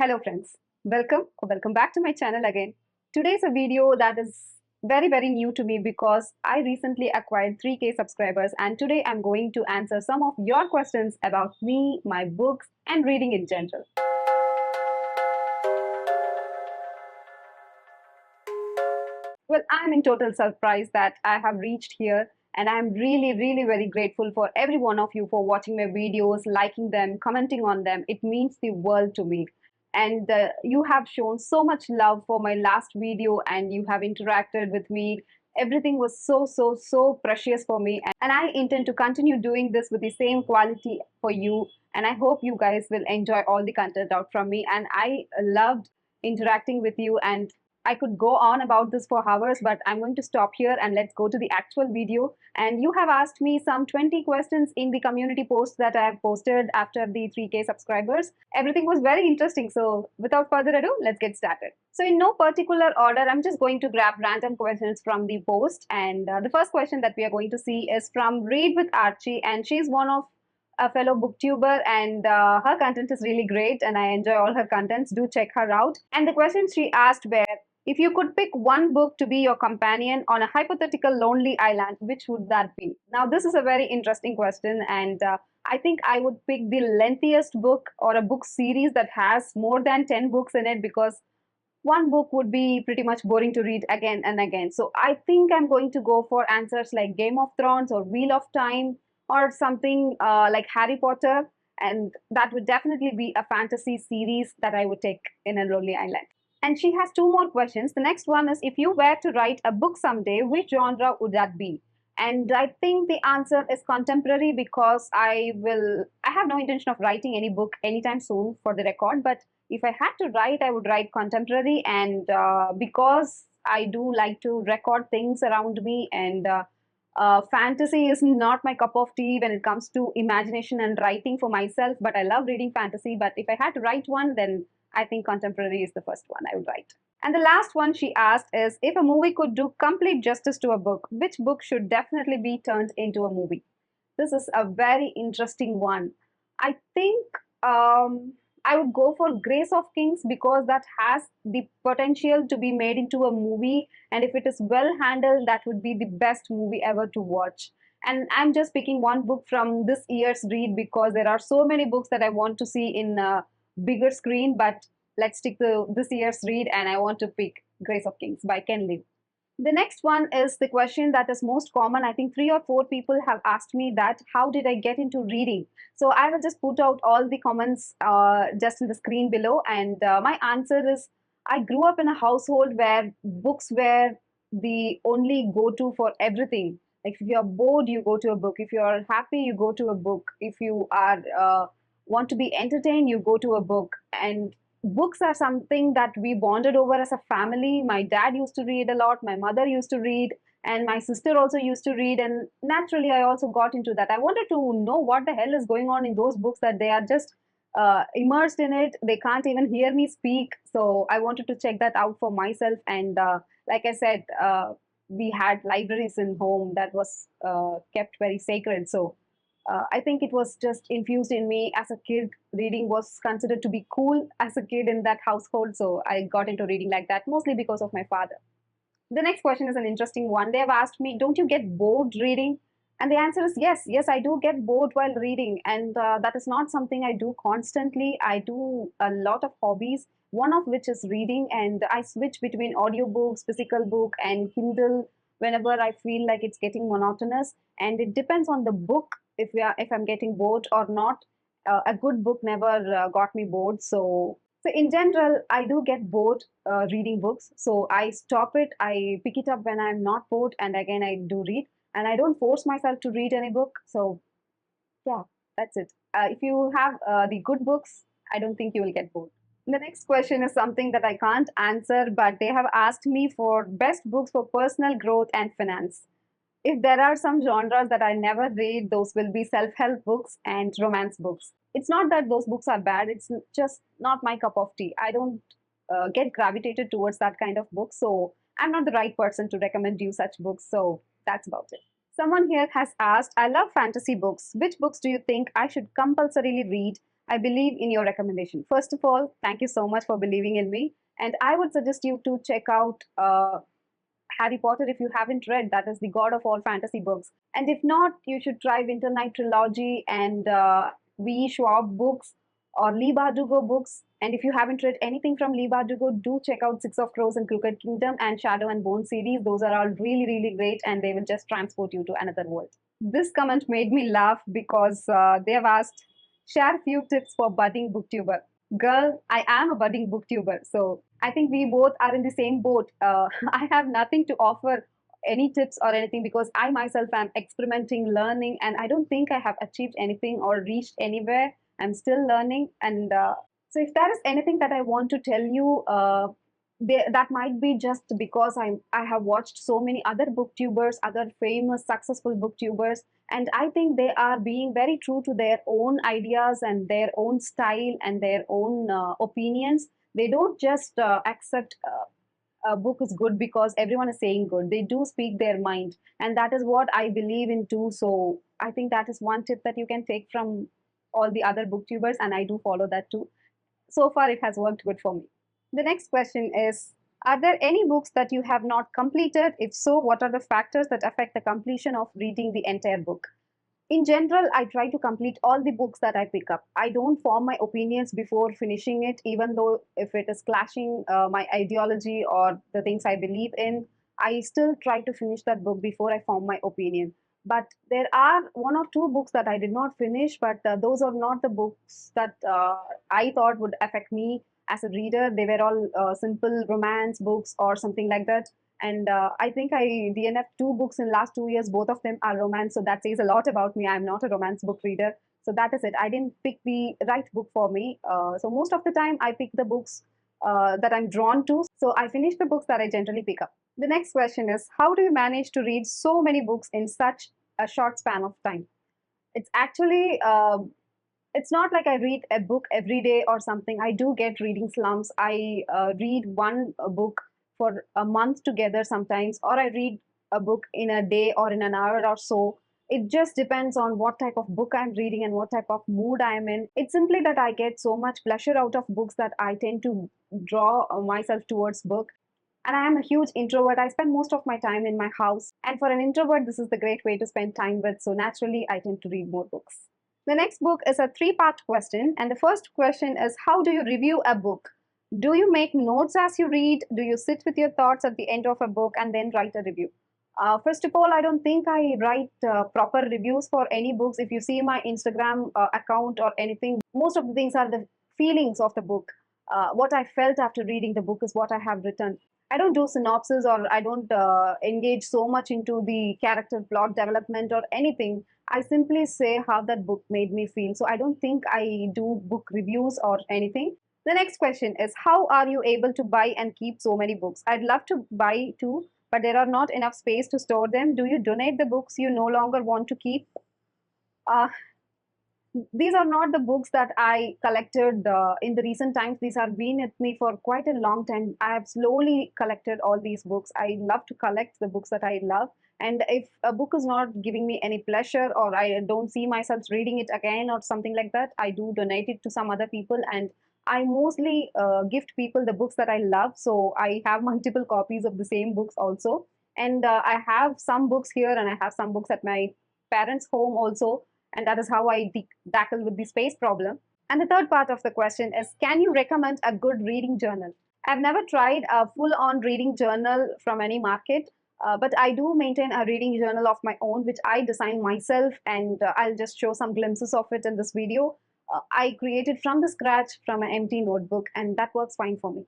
Hello friends, welcome back to my channel again. Today's a video that is very new to me because I recently acquired 3K subscribers, and today I'm going to answer some of your questions about me, my books and reading in general. Well, I'm in total surprise that I have reached here, and I'm really very grateful for every one of you for watching my videos, liking them, commenting on them. It means the world to me. And you have shown so much love for my last video, and you have interacted with me. Everything was so precious for me, and I intend to continue doing this with the same quality for you. And I hope you guys will enjoy all the content out from me. And I loved interacting with you, and I could go on about this for hours, but I'm going to stop here and let's go to the actual video. And you have asked me some 20 questions in the community post that I have posted after the 3K subscribers. Everything was very interesting. So without further ado, let's get started. So in no particular order, I'm just going to grab random questions from the post. And the first question that we are going to see is from Read with Archie, and she's one of a fellow booktuber, and her content is really great and I enjoy all her contents. Do check her out. And the questions she asked were, if you could pick one book to be your companion on a hypothetical lonely island, which would that be? Now, this is a very interesting question, and I think I would pick the lengthiest book or a book series that has more than 10 books in it, because one book would be pretty much boring to read again and again. So I think I'm going to go for answers like Game of Thrones or Wheel of Time or something like Harry Potter. And that would definitely be a fantasy series that I would take in a lonely island. And she has two more questions. The next one is, if you were to write a book someday, which genre would that be? And I think the answer is contemporary, because I have no intention of writing any book anytime soon, for the record. But if I had to write, I would write contemporary. And because I do like to record things around me, and fantasy is not my cup of tea when it comes to imagination and writing for myself, but I love reading fantasy. But if I had to write one, then I think contemporary is the first one I would write. And the last one she asked is, if a movie could do complete justice to a book, which book should definitely be turned into a movie? This is a very interesting one. I think I would go for Grace of Kings, because that has the potential to be made into a movie. And if it is well handled, that would be the best movie ever to watch. And I'm just picking one book from this year's read, because there are so many books that I want to see in a bigger screen. But let's stick to this year's read, and I want to pick Grace of Kings by Ken Liu. The next one is the question that is most common. I think 3 or 4 people have asked me that, how did I get into reading? So I will just put out all the comments just in the screen below. And my answer is, I grew up in a household where books were the only go-to for everything. Like, if you're bored, you go to a book. If you're happy, you go to a book. If you are want to be entertained, you go to a book. And books are something that we bonded over as a family. My dad used to read a lot, my mother used to read, and my sister also used to read. And naturally, I also got into that. I wanted to know what the hell is going on in those books, that they are just immersed in it. They can't even hear me speak. So I wanted to check that out for myself. And like I said, we had libraries in home that was kept very sacred. So I think it was just infused in me as a kid. Reading was considered to be cool as a kid in that household. So I got into reading like that, mostly because of my father. The next question is an interesting one. They have asked me, don't you get bored reading? And the answer is yes. Yes, I do get bored while reading. And that is not something I do constantly. I do a lot of hobbies, one of which is reading. And I switch between audiobooks, physical book, and Kindle whenever I feel like it's getting monotonous. And it depends on the book, if I'm getting bored or not. A good book never got me bored. So in general, I do get bored reading books. So I stop it. I pick it up when I'm not bored, and again I do read. And I don't force myself to read any book. So yeah, that's it. If you have the good books, I don't think you will get bored. The next question is something that I can't answer, but they have asked me for best books for personal growth and finance. If there are some genres that I never read, those will be self-help books and romance books. It's not that those books are bad, it's just not my cup of tea. I don't get gravitated towards that kind of book, so I'm not the right person to recommend you such books. So that's about it. Someone here has asked, I love fantasy books. Which books do you think I should compulsorily read? I believe in your recommendation. First of all, thank you so much for believing in me. And I would suggest you to check out Harry Potter if you haven't read. That is the god of all fantasy books. And if not, you should try Winter Night Trilogy and V. Schwab books or Lee Bardugo books. And if you haven't read anything from Lee Bardugo, do check out Six of Crows and Crooked Kingdom and Shadow and Bone series. Those are all really, really great and they will just transport you to another world. This comment made me laugh because they have asked, share a few tips for budding booktuber. Girl, I am a budding booktuber, so I think we both are in the same boat. I have nothing to offer any tips or anything because I myself am experimenting, learning, and I don't think I have achieved anything or reached anywhere. I'm still learning, and so if there is anything that I want to tell you, that might be just because I have watched so many other booktubers, other famous successful booktubers, and I think they are being very true to their own ideas and their own style and their own opinions. They don't just accept a book is good because everyone is saying good. They do speak their mind, and that is what I believe in too. So I think that is one tip that you can take from all the other booktubers, and I do follow that too. So far, it has worked good for me. The next question is, are there any books that you have not completed? If so, what are the factors that affect the completion of reading the entire book? In general, I try to complete all the books that I pick up. I don't form my opinions before finishing it, even though if it is clashing my ideology or the things I believe in, I still try to finish that book before I form my opinion. But there are one or two books that I did not finish, but those are not the books that I thought would affect me as a reader. They were all simple romance books or something like that. And I think I DNF two books in last 2 years. Both of them are romance, so that says a lot about me. I'm not a romance book reader, so that is it. I didn't pick the right book for me. So most of the time, I pick the books that I'm drawn to. So I finish the books that I generally pick up. The next question is, how do you manage to read so many books in such a short span of time? It's actually it's not like I read a book every day or something. I do get reading slumps. I read one book for a month together sometimes, or I read a book in a day or in an hour or so. It just depends on what type of book I'm reading and what type of mood I'm in. It's simply that I get so much pleasure out of books that I tend to draw myself towards book. And I am a huge introvert. I spend most of my time in my house. And for an introvert, this is the great way to spend time with. So naturally, I tend to read more books. The next book is a three-part question. And the first question is, how do you review a book? Do you make notes as you read? Do you sit with your thoughts at the end of a book and then write a review? First of all, I don't think I write proper reviews for any books. If you see my Instagram account or anything, most of the things are the feelings of the book. What I felt after reading the book is what I have written. I don't do synopsis or I don't engage so much into the character plot development or anything. I simply say how that book made me feel. So I don't think I do book reviews or anything. The next question is, how are you able to buy and keep so many books? I'd love to buy too, but there are not enough space to store them. Do you donate the books you no longer want to keep? Uh, these are not the books that I collected in the recent times. These have been with me for quite a long time. I have slowly collected all these books. I love to collect the books that I love. And if a book is not giving me any pleasure or I don't see myself reading it again or something like that, I do donate it to some other people. And I mostly gift people the books that I love. So I have multiple copies of the same books also. And I have some books here and I have some books at my parents' home also, and that is how I tackle with the space problem. And the third part of the question is, can you recommend a good reading journal? I've never tried a full-on reading journal from any market, but I do maintain a reading journal of my own, which I design myself, and I'll just show some glimpses of it in this video. I created from the scratch from an empty notebook, and that works fine for me.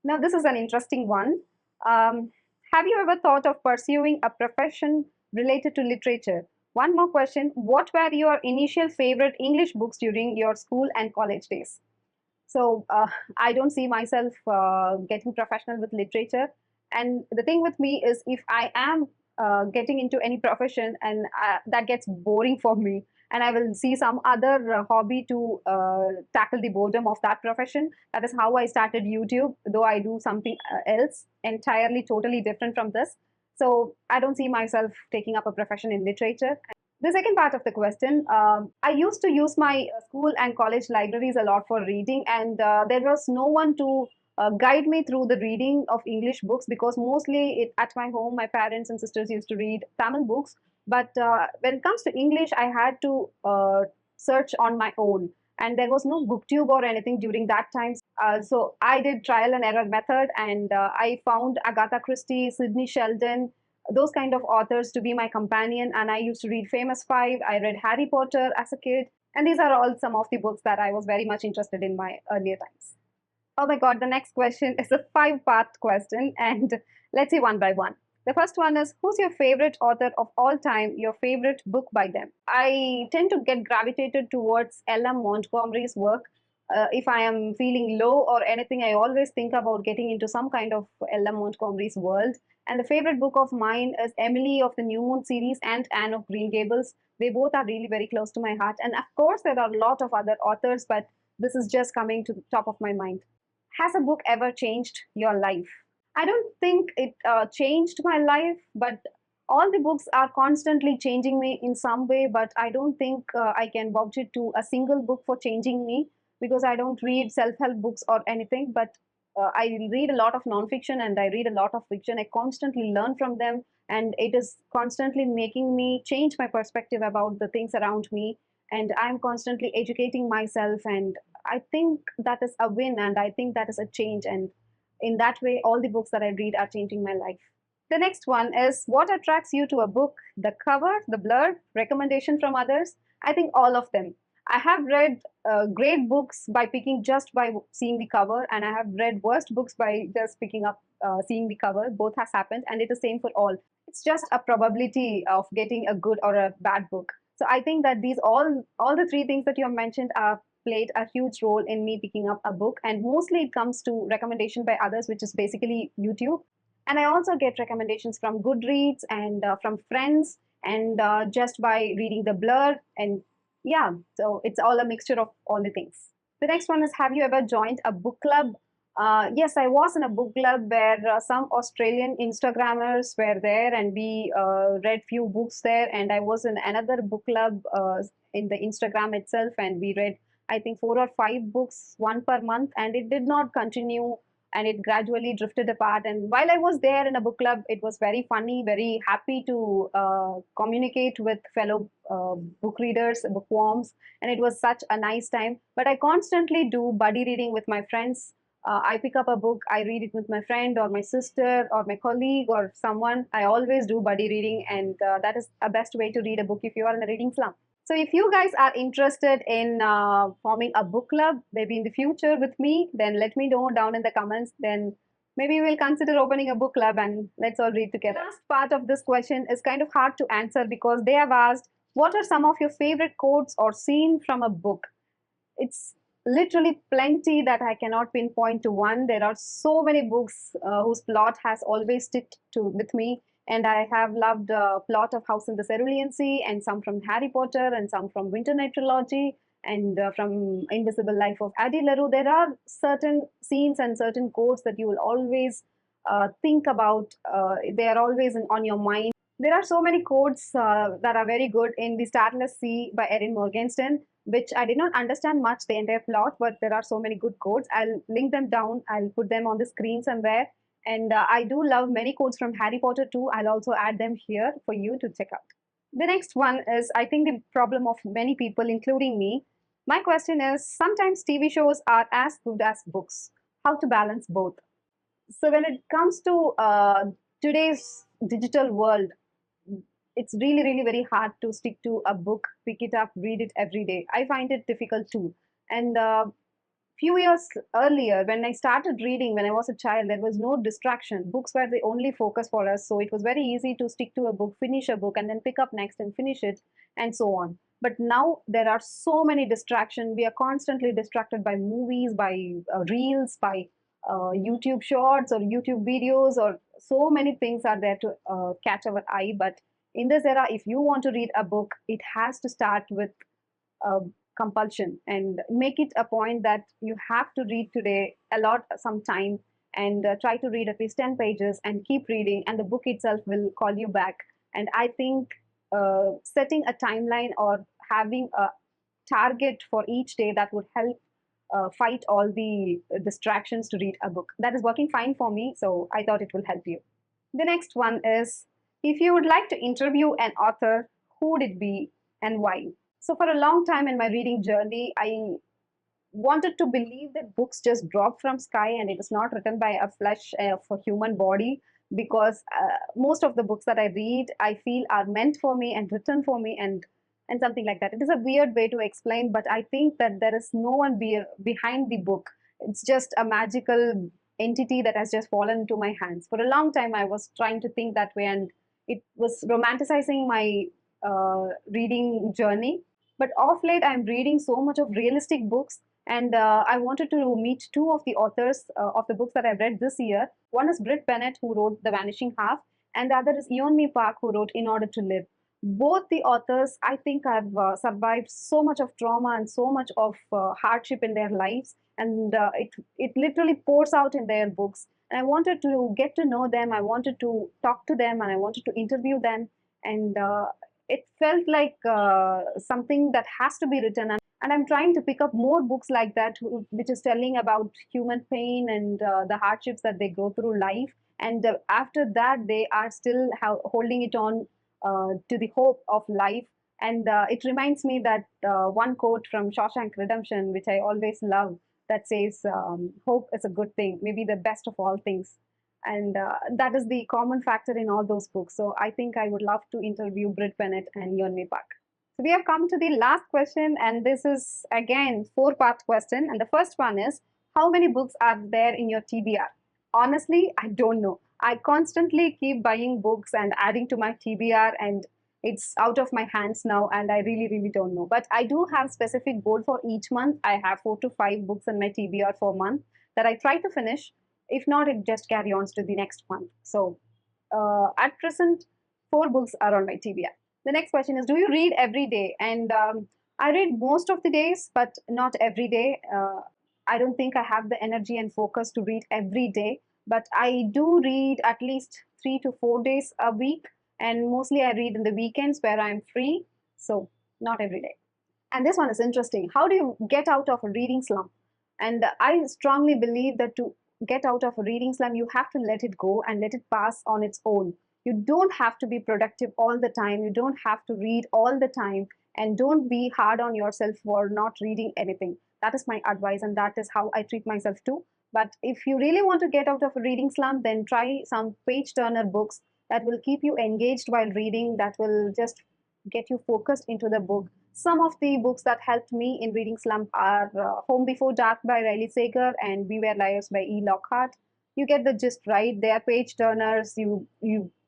Now, this is an interesting one. Have you ever thought of pursuing a profession related to literature? One more question. What were your initial favorite English books during your school and college days? So I don't see myself getting professional with literature. And the thing with me is, if I am getting into any profession and that gets boring for me, and I will see some other hobby to tackle the boredom of that profession. That is how I started YouTube, though I do something else entirely, totally different from this. So I don't see myself taking up a profession in literature. The second part of the question, I used to use my school and college libraries a lot for reading, and there was no one to guide me through the reading of English books because mostly at my home, my parents and sisters used to read Tamil books. But when it comes to English, I had to search on my own, and there was no booktube or anything during that time. So I did trial and error method, and I found Agatha Christie, Sidney Sheldon, those kind of authors to be my companion. And I used to read Famous Five. I read Harry Potter as a kid. And these are all some of the books that I was very much interested in my earlier times. Oh my God, the next question is a five-part question. And let's see one by one. The first one is, who's your favorite author of all time, your favorite book by them? I tend to get gravitated towards L.M. Montgomery's work. If I am feeling low or anything, I always think about getting into some kind of L.M. Montgomery's world. And the favorite book of mine is Emily of the New Moon series and Anne of Green Gables. They both are really very close to my heart. And of course, there are a lot of other authors, but this is just coming to the top of my mind. Has a book ever changed your life? I don't think it changed my life, but all the books are constantly changing me in some way. But I don't think I can vouch it to a single book for changing me because I don't read self help books or anything. But I read a lot of nonfiction and I read a lot of fiction. I constantly learn from them, and it is constantly making me change my perspective about the things around me. And I'm constantly educating myself, and I think that is a win, and I think that is a change. And in that way, all the books that I read are changing my life. The next one is, what attracts you to a book? The cover, the blurb, recommendation from others? I think all of them. I have read great books by picking just by seeing the cover, and I have read worst books by just picking up seeing the cover. Both has happened, and it is same for all. It's just a probability of getting a good or a bad book. So I think that these all the three things that you have mentioned are played a huge role in me picking up a book, and mostly it comes to recommendation by others, which is basically YouTube. And I also get recommendations from Goodreads and from friends, and just by reading the blur. And yeah, so it's all a mixture of all the things. The next one is, have you ever joined a book club? Yes, I was in a book club where some Australian Instagrammers were there, and we read few books there. And I was in another book club in the Instagram itself, and we read, I think, 4 or 5 books, one per month, and it did not continue, and it gradually drifted apart. And while I was there in a book club, it was very funny, very happy to communicate with fellow book readers, bookworms, and it was such a nice time. But I constantly do buddy reading with my friends. I pick up a book, I read it with my friend or my sister or my colleague or someone. I always do buddy reading, and that is a best way to read a book if you are in a reading slump. So if you guys are interested in forming a book club, maybe in the future with me, then let me know down in the comments. Then maybe we'll consider opening a book club and let's all read together. The last part of this question is kind of hard to answer because they have asked, what are some of your favorite quotes or scene from a book? It's literally plenty that I cannot pinpoint to one. There are so many books whose plot has always sticked to with me, and I have loved plot of House in the Cerulean Sea, and some from Harry Potter, and some from Winter Night Trilogy, and from Invisible Life of Addie LaRue. There are certain scenes and certain quotes that you will always think about. They are always on your mind. There are so many quotes that are very good in The Starless Sea by Erin Morgenstern, which I did not understand much the entire plot, but there are so many good quotes. I'll link them down. I'll put them on the screen somewhere. And I do love many quotes from Harry Potter too. I'll also add them here for you to check out. The next one is, I think, the problem of many people, including me. My question is, sometimes TV shows are as good as books. How to balance both? So when it comes to today's digital world, it's really, really very hard to stick to a book, pick it up, read it every day. I find it difficult too. And few years earlier, when I started reading, when I was a child, there was no distraction. Books were the only focus for us. So it was very easy to stick to a book, finish a book, and then pick up next and finish it, and so on. But now there are so many distractions. We are constantly distracted by movies, by reels, by YouTube shorts or YouTube videos, or so many things are there to catch our eye. But in this era, if you want to read a book, it has to start with compulsion, and make it a point that you have to read today, allot some time, and try to read at least 10 pages and keep reading, and the book itself will call you back. And I think setting a timeline or having a target for each day that would help fight all the distractions to read a book. That is working fine for me, so I thought it will help you. The next one is, if you would like to interview an author, who would it be and why? So, for a long time in my reading journey, I wanted to believe that books just drop from sky and it is not written by a flesh of a human body, because most of the books that I read, I feel are meant for me and written for me, and something like that. It is a weird way to explain, but I think that there is no one behind the book. It's just a magical entity that has just fallen into my hands. For a long time I was trying to think that way, and it was romanticizing my reading journey. But of late I'm reading so much of realistic books, and I wanted to meet two of the authors of the books that I've read this year. One is Britt Bennett, who wrote The Vanishing Half, and the other is Yeonmi Park, who wrote In Order to Live. Both the authors, I think, have survived so much of trauma and so much of hardship in their lives, and it literally pours out in their books. And I wanted to get to know them, I wanted to talk to them, and I wanted to interview them, and it felt like something that has to be written. And I'm trying to pick up more books like that, which is telling about human pain and the hardships that they go through life. And after that, they are still holding it on to the hope of life. And it reminds me that one quote from Shawshank Redemption, which I always love, that says, hope is a good thing, maybe the best of all things. And that is the common factor in all those books. So I think I would love to interview Britt Bennett and Yeonmi Park. So we have come to the last question, and this is again 4-part question. And the first one is, how many books are there in your TBR? Honestly, I don't know. I constantly keep buying books and adding to my TBR, and it's out of my hands now, and I really, really don't know. But I do have specific goal for each month. I have 4 to 5 books in my TBR for a month that I try to finish. If not, it just carry on to the next month. So at present, 4 books are on my TBR. The next question is, do you read every day? And I read most of the days, but not every day. I don't think I have the energy and focus to read every day, but I do read at least 3 to 4 days a week, and mostly I read in the weekends where I'm free, so not every day. And this one is interesting. How do you get out of a reading slump? And I strongly believe that to get out of a reading slump, you have to let it go and let it pass on its own. You don't have to be productive all the time. You don't have to read all the time, and don't be hard on yourself for not reading anything. That is my advice, and that is how I treat myself too. But if you really want to get out of a reading slump, then try some page turner books that will keep you engaged while reading, that will just get you focused into the book. Some of the books that helped me in reading slump are Home Before Dark by Riley Sager and Beware Liars by E. Lockhart. You get the gist, right? They are page turners. You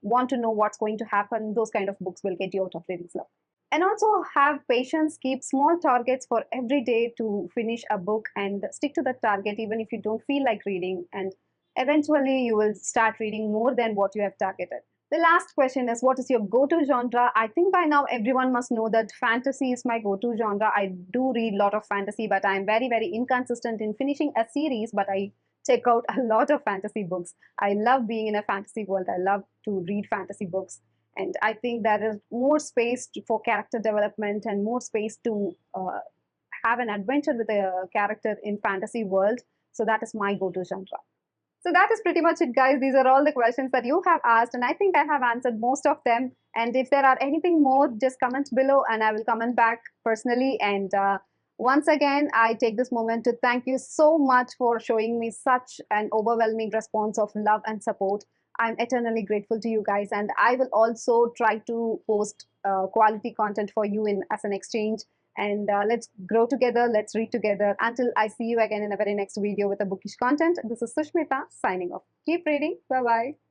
want to know what's going to happen. Those kind of books will get you out of reading slump. And also have patience, keep small targets for every day to finish a book, and stick to that target even if you don't feel like reading. And eventually you will start reading more than what you have targeted. The last question is, what is your go-to genre? I think by now everyone must know that fantasy is my go-to genre. I do read a lot of fantasy, but I'm very, very inconsistent in finishing a series, but I check out a lot of fantasy books. I love being in a fantasy world. I love to read fantasy books. And I think there is more space for character development and more space to have an adventure with a character in fantasy world. So that is my go-to genre. So that is pretty much it, guys. These are all the questions that you have asked, and I think I have answered most of them. And if there are anything more, just comment below and I will comment back personally. And once again, I take this moment to thank you so much for showing me such an overwhelming response of love and support. I'm eternally grateful to you guys, and I will also try to post quality content for you as an exchange. And let's grow together, let's read together. Until I see you again in the very next video with a bookish content, this is Sushmita signing off. Keep reading. Bye-bye.